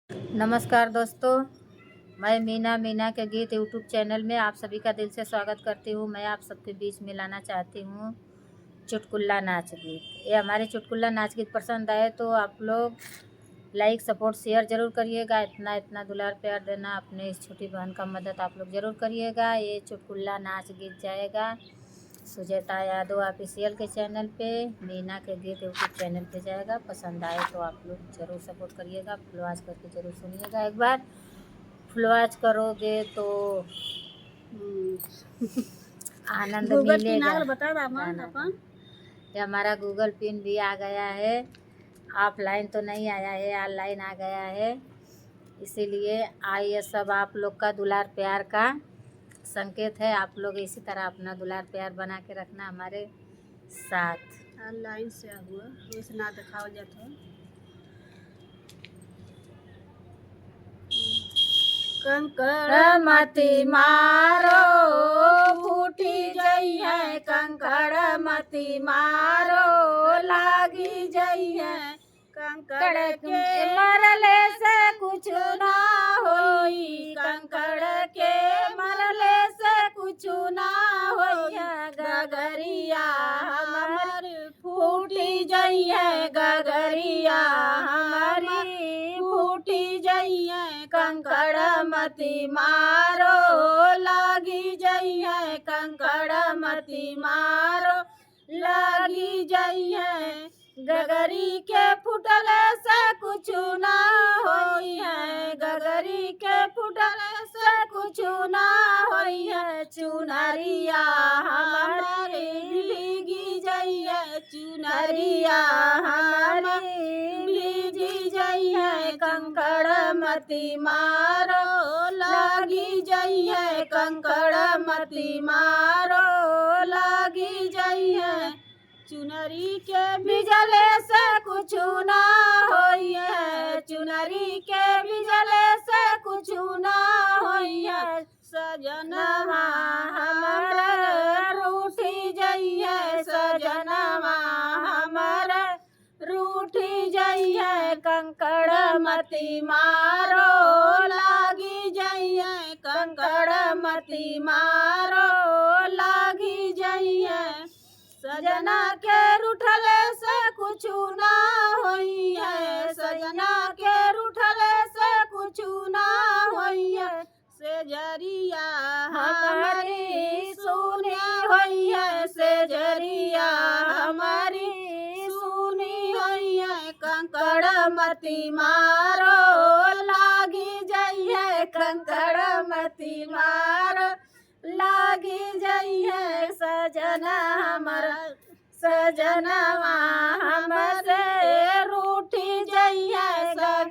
नमस्कार दोस्तों, मैं मीना के गीत यूट्यूब चैनल में आप सभी का दिल से स्वागत करती हूँ। मैं आप सबके बीच में लाना चाहती हूँ चुटकुला नाच गीत। ये हमारे चुटकुला नाच गीत पसंद आए तो आप लोग लाइक सपोर्ट शेयर ज़रूर करिएगा। इतना दुलार प्यार देना, अपने इस छोटी बहन का मदद आप लोग ज़रूर करिएगा। ये चुटकुला नाच गीत जाएगा सुजेता यादव ऑफिशियल के चैनल पे, मीना के गीत यूट्यूब चैनल पे जाएगा। पसंद आए तो आप लोग ज़रूर सपोर्ट करिएगा, फॉलोअर्स करके ज़रूर सुनिएगा। एक बार फॉलोअर्स करोगे तो आनंद मिलेगा। ये हमारा गूगल पिन भी आ गया है, ऑफलाइन तो नहीं आया है, ऑनलाइन आ गया है। इसीलिए आइए, सब आप लोग का दुलार प्यार का संकेत है। आप लोग इसी तरह अपना दुलार प्यार बना के रखना हमारे साथ। ऑनलाइन से हुआ वैसे ना दिखाओ जाता। कंकड़ मती मारो फूटी जई है, कंकड़ मती मारो लागी जई है। कंकड़ के मरले से कुछ ना होई, कंकड़ के मरले से कुछ ना होई। गगरिया हमारी फूटी जई है, गगरिया हमारी फूटी जई है। कंकड़ मती मारो लागी जई है, कंकड़ मती मारो लागी जई है। गगरी के फुटले से कुछ ना होई है, गगरी के फुटले से कुछ ना होई है। चुनरिया हमारी भीगी जई है, चुनरिया हमारी भीगी जई है। कंकड़ मती मारो लागी जई है, कंकड़ मती मारो लागी जई है। चुनरी के बिजले से कुछ ना होई है, चुनरी के बिजले से कुछ ना होई है। सजनवा हमारा रूठी जई है, सजनवा हमारा रूठी जई है। कंकड़ मती मारो लागी जई है, कंकड़ मती मारो लागी जई है। सजना के रूठले से कुछ ना होई है, सजना के रूठले से कुछ ना होई है। सेजरिया हमारी सुनी होई है, सेजरिया हमारी सुनी होई है। कंकड़ मती मारो लागी जई है, कंकड़ मती मारो लागी जई है। सजना हमारा सजनवा हमसे रूठी जई है,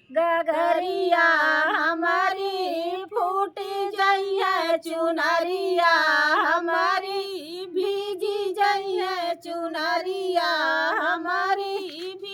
गगरिया हमारी फूटी जई है। चुनरिया हमारी भीगी जई है, चुनरिया हमारी